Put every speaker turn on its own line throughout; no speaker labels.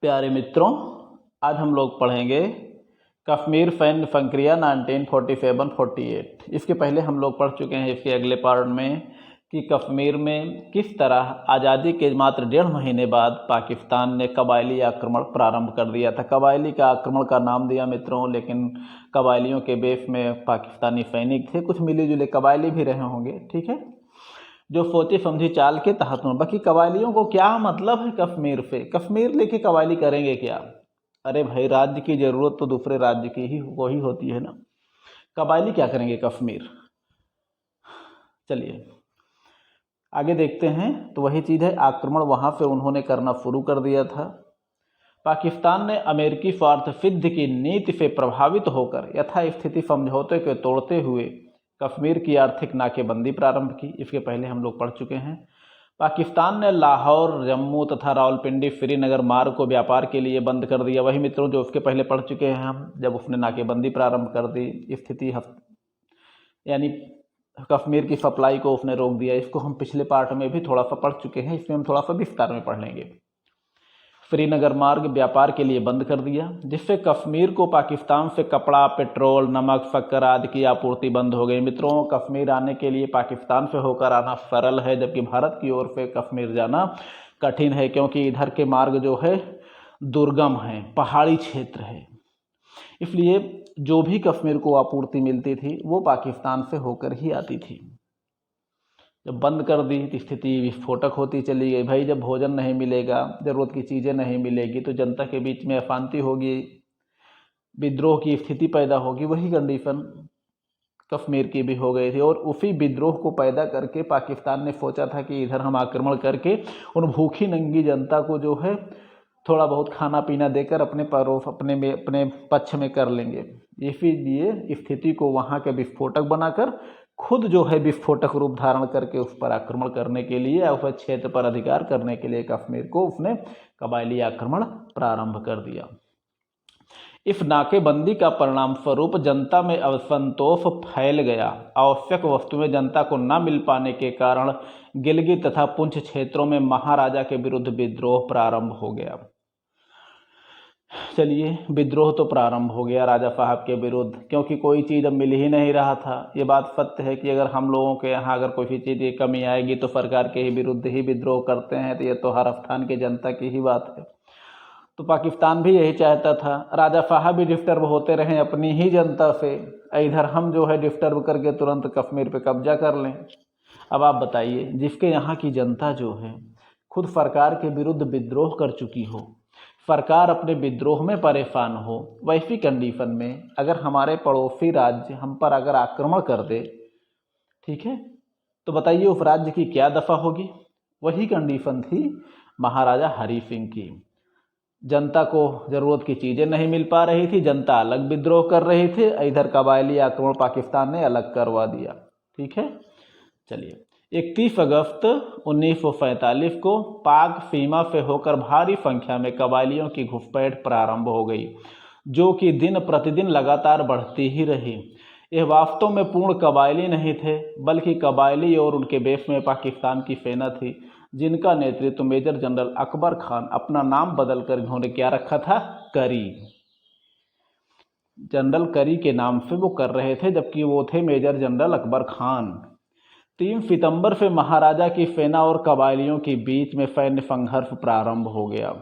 प्यारे मित्रों, आज हम लोग पढ़ेंगे कश्मीर फैन फंक्रिया 1947-48। इसके पहले हम लोग पढ़ चुके हैं इसके अगले पार्ट में कि कश्मीर में किस तरह आज़ादी के मात्र 1.5 महीने बाद पाकिस्तान ने कबायली आक्रमण प्रारंभ कर दिया था। कबायली का आक्रमण का नाम दिया मित्रों, लेकिन कबायलियों के बेस में पाकिस्तानी सैनिक थे, कुछ मिले जुले कबायली भी रहे होंगे, ठीक है, जो सोची समझी चाल के तहत में। बाकी कबायलियों को क्या मतलब है कश्मीर से? कश्मीर लेके कबायली करेंगे क्या? अरे भाई, राज्य की जरूरत तो दूसरे राज्य की ही वही होती है ना। कबायली क्या करेंगे कश्मीर? चलिए आगे देखते हैं। तो वही चीज़ है, आक्रमण वहाँ से उन्होंने करना शुरू कर दिया था। पाकिस्तान ने अमेरिकी स्वार्थ सिद्ध की नीति से प्रभावित होकर यथास्थिति समझौते को तोड़ते हुए कश्मीर की आर्थिक नाकेबंदी प्रारंभ की। इसके पहले हम लोग पढ़ चुके हैं। पाकिस्तान ने लाहौर, जम्मू तथा रावलपिंडी श्रीनगर मार्ग को व्यापार के लिए बंद कर दिया। वही मित्रों जो उसके पहले पढ़ चुके हैं हम, जब उसने नाकेबंदी प्रारंभ कर दी, स्थिति यानी कश्मीर की सप्लाई को उसने रोक दिया। इसको हम पिछले पार्ट में भी थोड़ा सा पढ़ चुके हैं, इसमें हम थोड़ा सा विस्तार में पढ़ लेंगे। श्रीनगर मार्ग व्यापार के लिए बंद कर दिया, जिससे कश्मीर को पाकिस्तान से कपड़ा, पेट्रोल, नमक, शक्कर आदि की आपूर्ति बंद हो गई। मित्रों, कश्मीर आने के लिए पाकिस्तान से होकर आना सरल है, जबकि भारत की ओर से कश्मीर जाना कठिन है, क्योंकि इधर के मार्ग जो है दुर्गम है, पहाड़ी क्षेत्र है। इसलिए जो भी कश्मीर को आपूर्ति मिलती थी वो पाकिस्तान से होकर ही आती थी। जब बंद कर दी तो स्थिति विस्फोटक होती चली गई। भाई, जब भोजन नहीं मिलेगा, ज़रूरत की चीज़ें नहीं मिलेगी, तो जनता के बीच में अशांति होगी, विद्रोह की स्थिति पैदा होगी। वही कंडीशन कश्मीर की भी हो गई थी, और उसी विद्रोह को पैदा करके पाकिस्तान ने सोचा था कि इधर हम आक्रमण करके उन भूखी नंगी जनता को जो है थोड़ा बहुत खाना पीना देकर अपने अपने पक्ष में कर लेंगे। इसीलिए स्थिति को वहाँ के विस्फोटक बनाकर खुद जो है विस्फोटक रूप धारण करके उस पर आक्रमण करने के लिए, उस क्षेत्र पर अधिकार करने के लिए कश्मीर को उसने कबायली आक्रमण प्रारंभ कर दिया। इस नाकेबंदी का परिणाम स्वरूप जनता में असंतोष फैल गया। आवश्यक वस्तुएं जनता को न मिल पाने के कारण गिलगित तथा पुंछ क्षेत्रों में महाराजा के विरुद्ध विद्रोह प्रारंभ हो गया। चलिए, विद्रोह तो प्रारंभ हो गया राजा साहब के विरुद्ध, क्योंकि कोई चीज़ अब मिल ही नहीं रहा था। ये बात सत्य है कि अगर हम लोगों के यहाँ अगर कोई चीज़ की कमी आएगी तो सरकार के ही विरुद्ध ही विद्रोह करते हैं, तो ये तो हर स्थान की जनता की ही बात है। तो पाकिस्तान भी यही चाहता था, राजा साहब भी डिस्टर्ब होते रहे अपनी ही जनता से, इधर हम जो है डिस्टर्ब करके तुरंत कश्मीर पे कब्जा कर लें। अब आप बताइए, जिसके यहाँ की जनता जो है खुद सरकार के विरुद्ध विद्रोह कर चुकी हो, सरकार अपने विद्रोह में परेशान हो, वैसी कंडीशन में अगर हमारे पड़ोसी राज्य हम पर अगर आक्रमण कर दे, ठीक है, तो बताइए उस राज्य की क्या दफा होगी। वही कंडीशन थी महाराजा हरि सिंह की। जनता को ज़रूरत की चीज़ें नहीं मिल पा रही थी, जनता अलग विद्रोह कर रही थी, इधर कबायली आक्रमण पाकिस्तान ने अलग करवा दिया। ठीक है, चलिए 31 अगस्त 1947 को पाक सीमा से होकर भारी संख्या में कबायलियों की घुसपैठ प्रारंभ हो गई, जो कि दिन प्रतिदिन लगातार बढ़ती ही रही। यह वास्तव में पूर्ण कबायली नहीं थे, बल्कि कबायली और उनके बेस में पाकिस्तान की सेना थी, जिनका नेतृत्व मेजर जनरल अकबर खान, अपना नाम बदलकर इन्होंने क्या रखा था? करी। जनरल करी के नाम से वो कर रहे थे, जबकि वो थे मेजर जनरल अकबर खान। 3 सितंबर से महाराजा की सेना और कबायलियों के बीच में सैन्य संघर्ष प्रारंभ हो गया।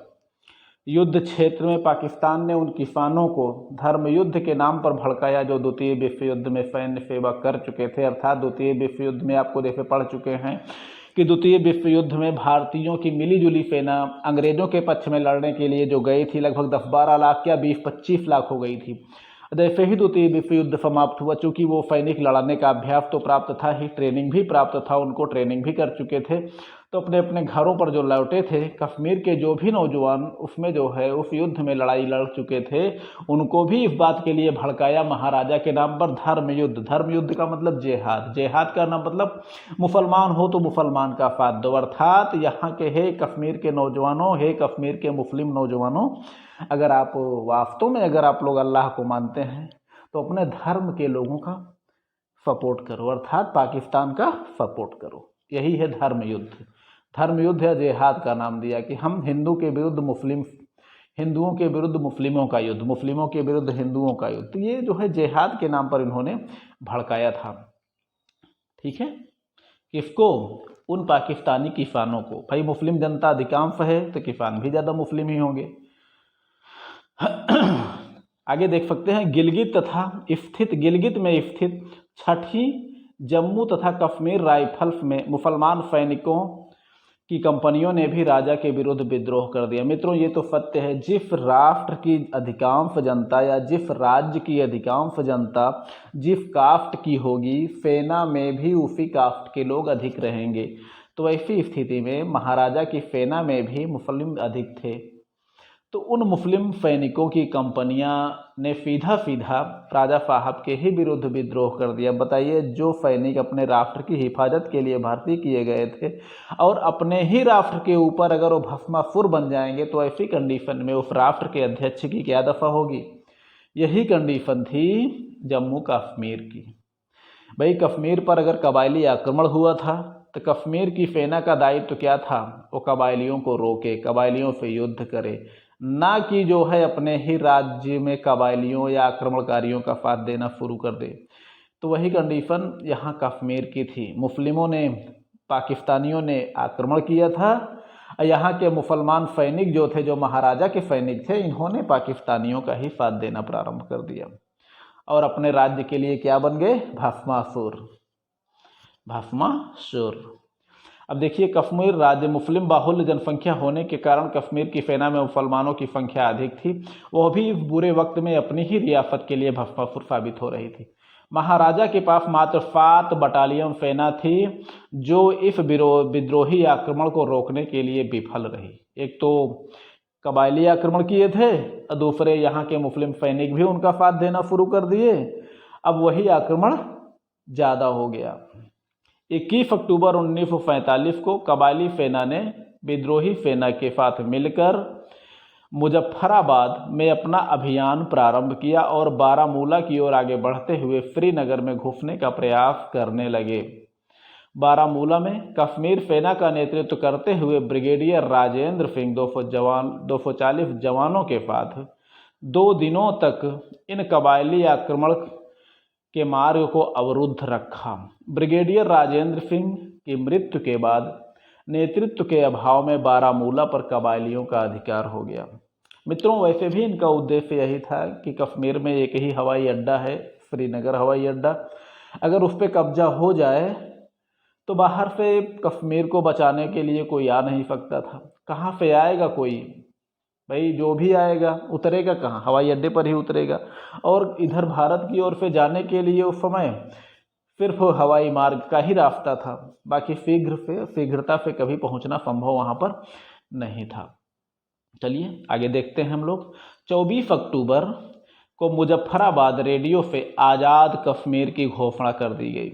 युद्ध क्षेत्र में पाकिस्तान ने उन किसानों को धर्म युद्ध के नाम पर भड़काया, जो द्वितीय विश्व युद्ध में सैन्य सेवा कर चुके थे। अर्थात द्वितीय विश्व युद्ध में आपको जैसे पढ़ चुके हैं कि द्वितीय विश्व युद्ध में भारतीयों की मिलीजुली सेना अंग्रेजों के पक्ष में लड़ने के लिए जो गई थी, लगभग 10-12 लाख या 20-25 लाख हो गई थी। जैसे ही द्वितीय विश्व युद्ध समाप्त हुआ, चूंकि वो सैनिक लड़ने का अभ्यास तो प्राप्त था ही, ट्रेनिंग भी प्राप्त था, उनको ट्रेनिंग भी कर चुके थे, तो अपने अपने घरों पर जो लौटे थे, कश्मीर के जो भी नौजवान उसमें जो है उस युद्ध में लड़ाई लड़ चुके थे, उनको भी इस बात के लिए भड़काया महाराजा के नाम पर धर्म युद्ध। धर्म युद्ध का मतलब जिहाद, जिहाद का नाम मतलब मुसलमान हो तो मुसलमान का साथ दो। अर्थात यहाँ के हे कश्मीर के नौजवानों, हे कश्मीर के मुस्लिम नौजवानों, अगर आप वास्तव में अगर आप लोग अल्लाह को मानते हैं तो अपने धर्म के लोगों का सपोर्ट करो, अर्थात पाकिस्तान का सपोर्ट करो। यही है धर्म युद्ध। धर्म युद्ध या जिहाद का नाम दिया कि हम हिंदू के विरुद्ध मुस्लिम, हिंदुओं के विरुद्ध मुस्लिमों का युद्ध, मुस्लिमों के विरुद्ध हिंदुओं का युद्ध, तो ये जो है जिहाद के नाम पर इन्होंने भड़काया था। ठीक है, किसको? उन पाकिस्तानी किसानों को। भाई मुस्लिम जनता अधिकांश है तो किसान भी ज़्यादा मुस्लिम ही होंगे। आगे देख सकते हैं, गिलगित में स्थित छठी जम्मू तथा कश्मीर राइफल्स में मुसलमान सैनिकों की कंपनियों ने भी राजा के विरुद्ध विद्रोह कर दिया। मित्रों ये तो सत्य है, जिस राष्ट्र की अधिकांश जनता या जिस राज्य की अधिकांश जनता जिस कास्ट की होगी, सेना में भी उसी कास्ट के लोग अधिक रहेंगे। तो ऐसी स्थिति में महाराजा की सेना में भी मुस्लिम अधिक थे, तो उन मुस्लिम सैनिकों की कंपनियां ने सीधा राजा साहब के ही विरुद्ध विद्रोह कर दिया। बताइए, जो सैनिक अपने राष्ट्र की हिफाजत के लिए भर्ती किए गए थे और अपने ही राष्ट्र के ऊपर अगर वो भस्मासुर बन जाएंगे तो ऐसी कंडीशन में उस राष्ट्र के अध्यक्ष की क्या दशा होगी। यही कंडीशन थी जम्मू कश्मीर की। भाई कश्मीर पर अगर कबायली आक्रमण हुआ था तो कश्मीर की सेना का दायित्व क्या था? वो कबायलियों को रोके, कबायलियों से युद्ध करे, ना कि जो है अपने ही राज्य में कबायलियों या आक्रमणकारियों का साथ देना शुरू कर दे। तो वही कंडीशन यहाँ कश्मीर की थी। मुस्लिमों ने, पाकिस्तानियों ने आक्रमण किया था, यहाँ के मुसलमान सैनिक जो थे, जो महाराजा के सैनिक थे, इन्होंने पाकिस्तानियों का ही साथ देना प्रारंभ कर दिया और अपने राज्य के लिए क्या बन गए? भस्मासुर। अब देखिए, कश्मीर राज्य मुस्लिम बाहुल्य जनसंख्या होने के कारण कश्मीर की सेना में मुसलमानों की संख्या अधिक थी। वह भी बुरे वक्त में अपनी ही रियासत के लिए भस्मासुर साबित हो रही थी। महाराजा के पास मात्र 7 बटालियन सेना थी जो इस विद्रोही आक्रमण को रोकने के लिए विफल रही। एक तो कबायली आक्रमण किए थे और दूसरे यहाँ के मुस्लिम सैनिक भी उनका साथ देना शुरू कर दिए। अब वही आक्रमण ज़्यादा हो गया। 21 अक्टूबर 1947 को कबायली सेना ने विद्रोही सेना के साथ मिलकर मुजफ्फराबाद में अपना अभियान प्रारंभ किया और बारामूला की ओर आगे बढ़ते हुए श्रीनगर में घुसने का प्रयास करने लगे। बारामूला में कश्मीर सेना का नेतृत्व करते हुए ब्रिगेडियर राजेंद्र सिंह 240 जवानों के साथ 2 दिनों तक इन कबायली आक्रमण के मार्ग को अवरुद्ध रखा। ब्रिगेडियर राजेंद्र सिंह की मृत्यु के बाद नेतृत्व के अभाव में बारामूला पर कबायलियों का अधिकार हो गया। मित्रों, वैसे भी इनका उद्देश्य यही था कि कश्मीर में एक ही हवाई अड्डा है, श्रीनगर हवाई अड्डा, अगर उस पर कब्जा हो जाए तो बाहर से कश्मीर को बचाने के लिए कोई आ नहीं सकता था। कहाँ से आएगा कोई? भाई जो भी आएगा उतरेगा कहाँ? हवाई अड्डे पर ही उतरेगा। और इधर भारत की ओर से जाने के लिए उस समय सिर्फ हवाई मार्ग का ही रास्ता था, बाकी शीघ्रता से कभी पहुंचना संभव वहां पर नहीं था। चलिए आगे देखते हैं हम लोग। 24 अक्टूबर को मुजफ्फराबाद रेडियो से आज़ाद कश्मीर की घोषणा कर दी गई।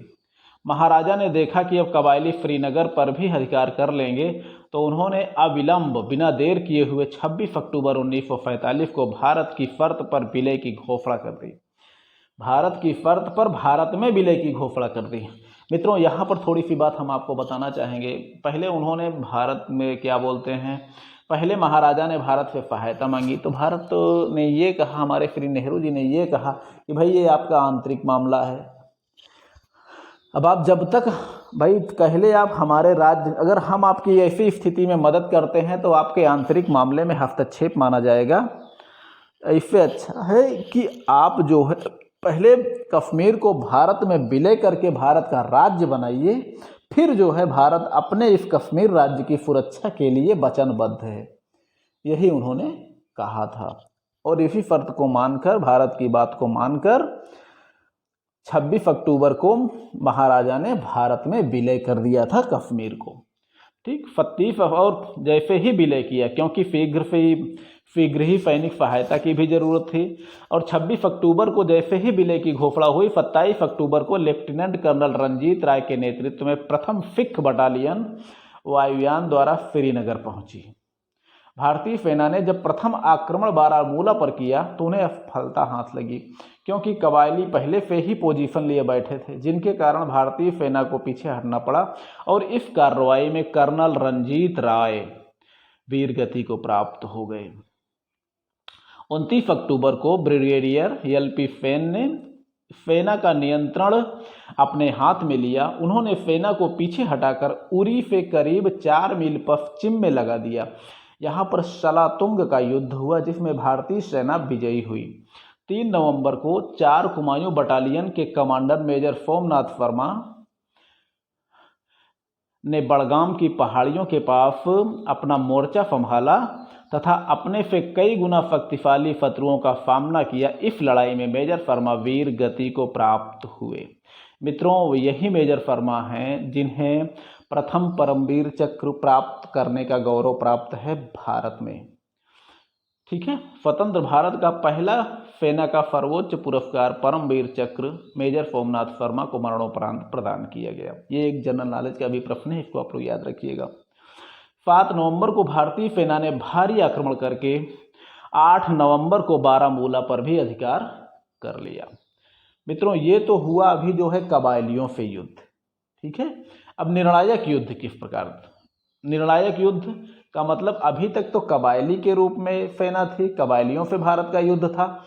महाराजा ने देखा कि अब कबायली श्रीनगर पर भी अधिकार कर लेंगे, तो उन्होंने अविलंब बिना देर किए हुए 26 अक्टूबर 1947 को भारत की शर्त पर विलय की घोषणा कर दी। भारत की शर्त पर भारत में विलय की घोषणा कर दी। मित्रों, यहाँ पर थोड़ी सी बात हम आपको बताना चाहेंगे। पहले उन्होंने भारत में क्या बोलते हैं, पहले महाराजा ने भारत से सहायता मांगी, तो भारत ने ये कहा, हमारे श्री नेहरू जी ने ये कहा कि भाई ये आपका आंतरिक मामला है। अब आप जब तक भाई पहले आप हमारे राज्य, अगर हम आपकी ऐसी स्थिति में मदद करते हैं तो आपके आंतरिक मामले में हस्तक्षेप माना जाएगा। इससे अच्छा है कि आप जो है पहले कश्मीर को भारत में विलय करके भारत का राज्य बनाइए, फिर जो है भारत अपने इस कश्मीर राज्य की सुरक्षा के लिए वचनबद्ध है। यही उन्होंने कहा था और इसी शर्त को मानकर, भारत की बात को मानकर 26 अक्टूबर को महाराजा ने भारत में विलय कर दिया था कश्मीर को। ठीक, 27 और जैसे ही विलय किया, क्योंकि शीघ्र ही सैनिक सहायता की भी जरूरत थी, और 26 अक्टूबर को जैसे ही विलय की घोषणा हुई, 27 अक्टूबर को लेफ्टिनेंट कर्नल रंजीत राय के नेतृत्व में प्रथम सिख बटालियन वायुयान द्वारा श्रीनगर पहुंची। भारतीय सेना ने जब प्रथम आक्रमण बारामूला पर किया तो उन्हें सफलता हाथ लगी, क्योंकि कबायली पहले से ही पोजीशन लिए बैठे थे, जिनके कारण भारतीय सेना को पीछे हटना पड़ा और इस कार्रवाई में कर्नल रंजीत राय वीरगति को प्राप्त हो गए। 29 अक्टूबर को ब्रिगेडियर एल.पी. फेन ने फेना का नियंत्रण अपने हाथ में लिया। उन्होंने फेना को पीछे हटाकर उरी से करीब 4 मील पश्चिम में लगा दिया। यहाँ पर सलातुंग का युद्ध हुआ जिसमें भारतीय सेना विजयी हुई। 3 नवंबर को 4 कुमायूं बटालियन के कमांडर मेजर सोमनाथ वर्मा ने बड़गाम की पहाड़ियों के पास अपना मोर्चा संभाला तथा अपने से कई गुना शक्तिशाली शत्रुओं का सामना किया। इस लड़ाई में मेजर वर्मा वीर गति को प्राप्त हुए। मित्रों, यही मेजर वर्मा हैं जिन्हें प्रथम परमवीर चक्र प्राप्त करने का गौरव प्राप्त है भारत में। ठीक है, स्वतंत्र भारत का पहला सेना का सर्वोच्च पुरस्कार परमवीर चक्र मेजर सोमनाथ वर्मा को मरणोपरांत प्रदान किया गया। ये एक जनरल नॉलेज का भी प्रश्न है, इसको आप लोग याद रखिएगा। 7 नवंबर को भारतीय सेना ने भारी आक्रमण करके 8 नवंबर को बारामूला पर भी अधिकार कर लिया। मित्रों, ये तो हुआ अभी जो है कबायलियों से युद्ध। ठीक है, अब निर्णायक युद्ध किस प्रकार। निर्णायक युद्ध का मतलब अभी तक तो कबायली के रूप में सेना थी, कबायलियों से भारत का युद्ध था।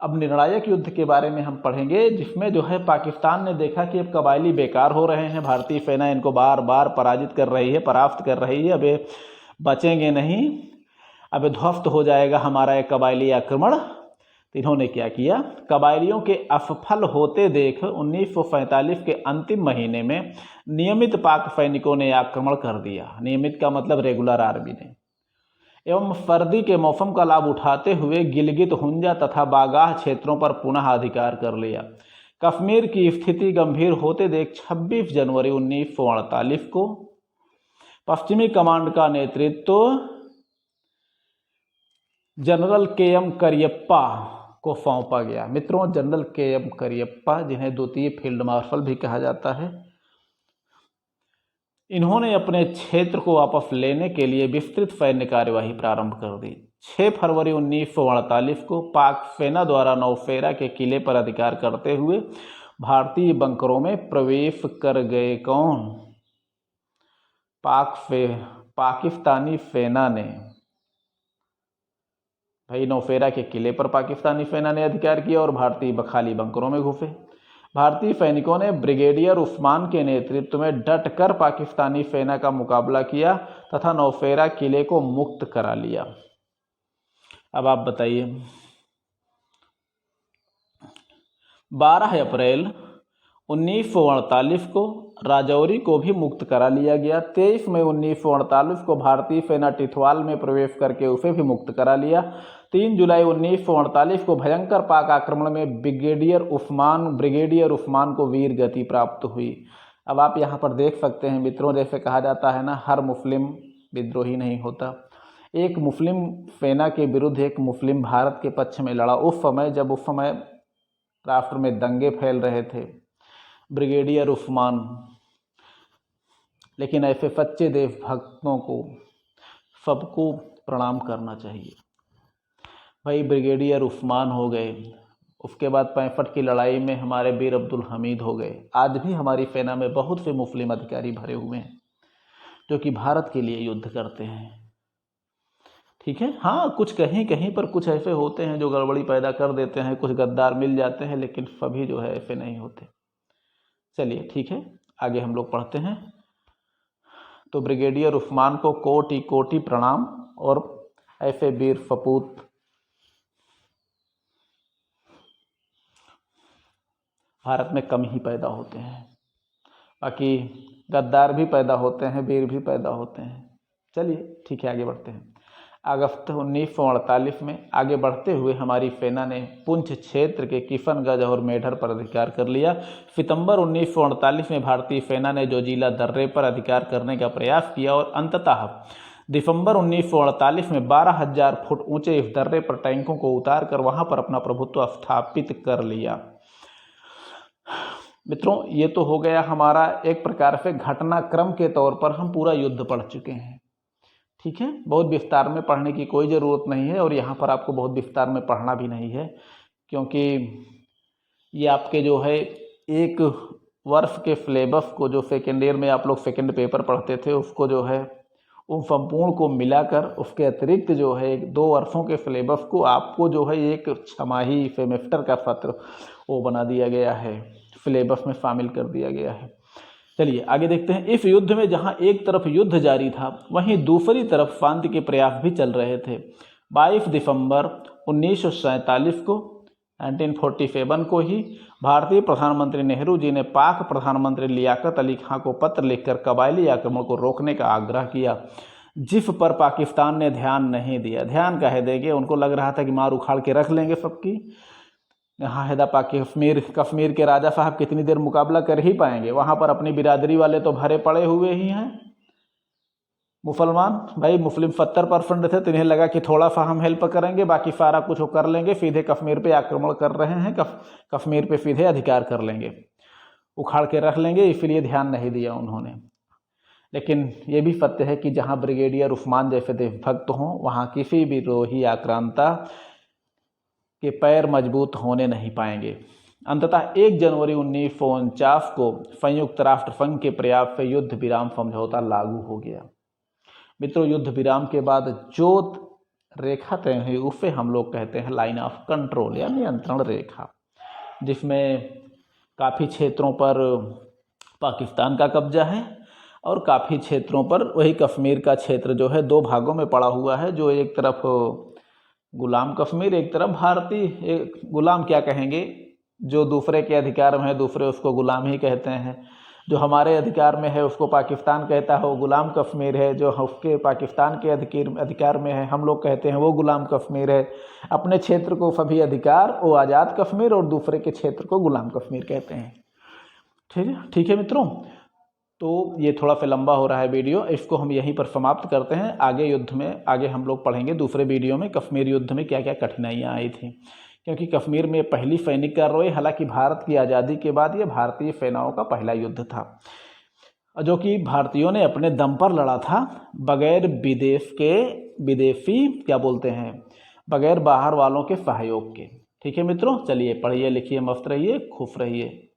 अब निर्णायक युद्ध के बारे में हम पढ़ेंगे जिसमें जो है पाकिस्तान ने देखा कि अब कबायली बेकार हो रहे हैं, भारतीय सेना इनको बार बार पराजित कर रही है, परास्त कर रही है, अब ये बचेंगे नहीं, अब ध्वस्त हो जाएगा हमारा एक कबायली आक्रमण। तो इन्होंने क्या किया, कबायलियों के असफल होते देख 1947 के अंतिम महीने में नियमित पाक सैनिकों ने आक्रमण कर दिया। नियमित का मतलब रेगुलर आर्मी ने, एवं सर्दी के मौसम का लाभ उठाते हुए गिलगित, हुंजा तथा बागाह क्षेत्रों पर पुनः अधिकार कर लिया। कश्मीर की स्थिति गंभीर होते देख 26 जनवरी 1948 को पश्चिमी कमांड का नेतृत्व जनरल के.एम. करियप्पा को सौंपा गया। मित्रों, जनरल के.एम. करियप्पा, जिन्हें द्वितीय फील्ड मार्शल भी कहा जाता है, इन्होंने अपने क्षेत्र को वापस लेने के लिए विस्तृत सैन्य कार्यवाही प्रारंभ कर दी। 6 फरवरी 1948 को पाक सेना द्वारा नौशेरा के किले पर अधिकार करते हुए भारतीय बंकरों में प्रवेश कर गए। कौन? पाकिस्तानी सेना ने। भाई, नौशेरा के किले पर पाकिस्तानी सेना ने अधिकार किया और भारतीय बखाली बंकरों में घुसे। भारतीय सैनिकों ने ब्रिगेडियर उस्मान के नेतृत्व में डटकर पाकिस्तानी सेना का मुकाबला किया तथा नौशेरा किले को मुक्त करा लिया। अब आप बताइए, 12 अप्रैल 1948 को राजौरी को भी मुक्त करा लिया गया। 23 मई 1948 को भारतीय सेना टिथवाल में प्रवेश करके उसे भी मुक्त करा लिया। 3 जुलाई 1948 को भयंकर पाक आक्रमण में ब्रिगेडियर उस्मान को वीर गति प्राप्त हुई। अब आप यहाँ पर देख सकते हैं मित्रों, जैसे कहा जाता है ना, हर मुस्लिम विद्रोही नहीं होता। एक मुस्लिम सेना के विरुद्ध एक मुस्लिम भारत के पक्ष में लड़ा। उस समय राष्ट्र में दंगे फैल रहे थे, ब्रिगेडियर उस्मान। लेकिन ऐसे सच्चे देशभक्तों को सबको प्रणाम करना चाहिए। भाई, ब्रिगेडियर उस्मान हो गए, उसके बाद 65 की लड़ाई में हमारे वीर अब्दुल हमीद हो गए। आज भी हमारी सेना में बहुत से मुस्लिम अधिकारी भरे हुए हैं जो कि भारत के लिए युद्ध करते हैं। ठीक है, हाँ, कुछ कहीं कहीं पर कुछ ऐसे होते हैं जो गड़बड़ी पैदा कर देते हैं, कुछ गद्दार मिल जाते हैं, लेकिन सभी जो है ऐसे नहीं होते। चलिए ठीक है, आगे हम लोग पढ़ते हैं। तो ब्रिगेडियर उस्मान को कोटि कोटि प्रणाम, और ऐसे वीर सपूत भारत में कम ही पैदा होते हैं। बाकी गद्दार भी पैदा होते हैं, वीर भी पैदा होते हैं। चलिए ठीक है, आगे बढ़ते हैं। अगस्त 1948 में आगे बढ़ते हुए हमारी सेना ने पुंछ क्षेत्र के किशनगंज और मेढर पर अधिकार कर लिया। सितंबर 1948 में भारतीय सेना ने जोजिला दर्रे पर अधिकार करने का प्रयास किया और अंततः दिसंबर 1948 में 12,000 फुट ऊंचे इस दर्रे पर टैंकों को उतार कर वहां पर अपना प्रभुत्व स्थापित कर लिया। मित्रों, ये तो हो गया हमारा एक प्रकार से घटनाक्रम के तौर पर हम पूरा युद्ध पढ़ चुके हैं। ठीक है, बहुत विस्तार में पढ़ने की कोई ज़रूरत नहीं है, और यहाँ पर आपको बहुत विस्तार में पढ़ना भी नहीं है, क्योंकि ये आपके जो है एक वर्ष के सिलेबस को, जो सेकेंड ईयर में आप लोग सेकेंड पेपर पढ़ते थे, उसको जो है उन संपूर्ण को मिलाकर उसके अतिरिक्त जो है 2 वर्षों के सिलेबस को आपको जो है एक छमाही सेमेस्टर का सत्र वो बना दिया गया है, सिलेबस में शामिल कर दिया गया है। चलिए आगे देखते हैं। इस युद्ध में जहां एक तरफ युद्ध जारी था वहीं दूसरी तरफ शांति के प्रयास भी चल रहे थे। 22 दिसंबर 1947 को 1947 को ही भारतीय प्रधानमंत्री नेहरू जी ने पाक प्रधानमंत्री लियाकत अली खां को पत्र लिखकर कबायली आक्रमण को रोकने का आग्रह किया, जिस पर पाकिस्तान ने ध्यान नहीं दिया। ध्यान काहे देंगे, उनको लग रहा था कि मार उखाड़ के रख लेंगे सबकी। यहाँ हैदा कश्मीर के राजा साहब कितनी देर मुकाबला कर ही पाएंगे, वहाँ पर अपनी बिरादरी वाले तो भरे पड़े हुए ही हैं। मुसलमान भाई, मुस्लिम 70% थे, तो इन्हें लगा कि थोड़ा सा हम हेल्प करेंगे, बाकी सारा कुछ वो कर लेंगे, सीधे कश्मीर पे आक्रमण कर रहे हैं, कश्मीर पे सीधे अधिकार कर लेंगे, उखाड़ के रख लेंगे, इसलिए ध्यान नहीं दिया उन्होंने। लेकिन ये भी सत्य है कि जहाँ ब्रिगेडियर उस्मान जैसे देशभक्त हों, वहाँ किसी भी विद्रोही आक्रांता के पैर मजबूत होने नहीं पाएंगे। अंततः 1 जनवरी 1949 को संयुक्त राष्ट्र संघ के प्रयास से युद्ध विराम समझौता लागू हो गया। मित्रों, युद्ध विराम के बाद जो रेखा तय हुई उसे हम लोग कहते हैं लाइन ऑफ कंट्रोल या नियंत्रण रेखा, जिसमें काफ़ी क्षेत्रों पर पाकिस्तान का कब्जा है और काफ़ी क्षेत्रों पर वही कश्मीर का क्षेत्र जो है 2 भागों में पड़ा हुआ है, जो एक तरफ गुलाम कश्मीर, एक तरफ भारतीय। गुलाम क्या कहेंगे, जो दूसरे के अधिकार में है दूसरे उसको गुलाम ही कहते हैं, जो हमारे अधिकार में है उसको पाकिस्तान कहता है वो गुलाम कश्मीर है, जो उसके पाकिस्तान के अधिकार में है हम लोग कहते हैं वो गुलाम कश्मीर है। अपने क्षेत्र को सभी अधिकार वो आज़ाद कश्मीर और दूसरे के क्षेत्र को गुलाम कश्मीर कहते हैं। ठीक है मित्रों, तो ये थोड़ा सा लंबा हो रहा है वीडियो, इसको हम यहीं पर समाप्त करते हैं। आगे युद्ध में आगे हम लोग पढ़ेंगे दूसरे वीडियो में कश्मीर युद्ध में क्या क्या कठिनाइयाँ आई थी, क्योंकि कश्मीर में पहली सैनिक कार्रवाई, हालांकि भारत की आज़ादी के बाद ये भारतीय सेनाओं का पहला युद्ध था, जो कि भारतीयों ने अपने दम पर लड़ा था, बगैर बगैर बाहर वालों के सहयोग के। ठीक है मित्रों, चलिए पढ़िए लिखिए, मस्त रहिए, खुश रहिए।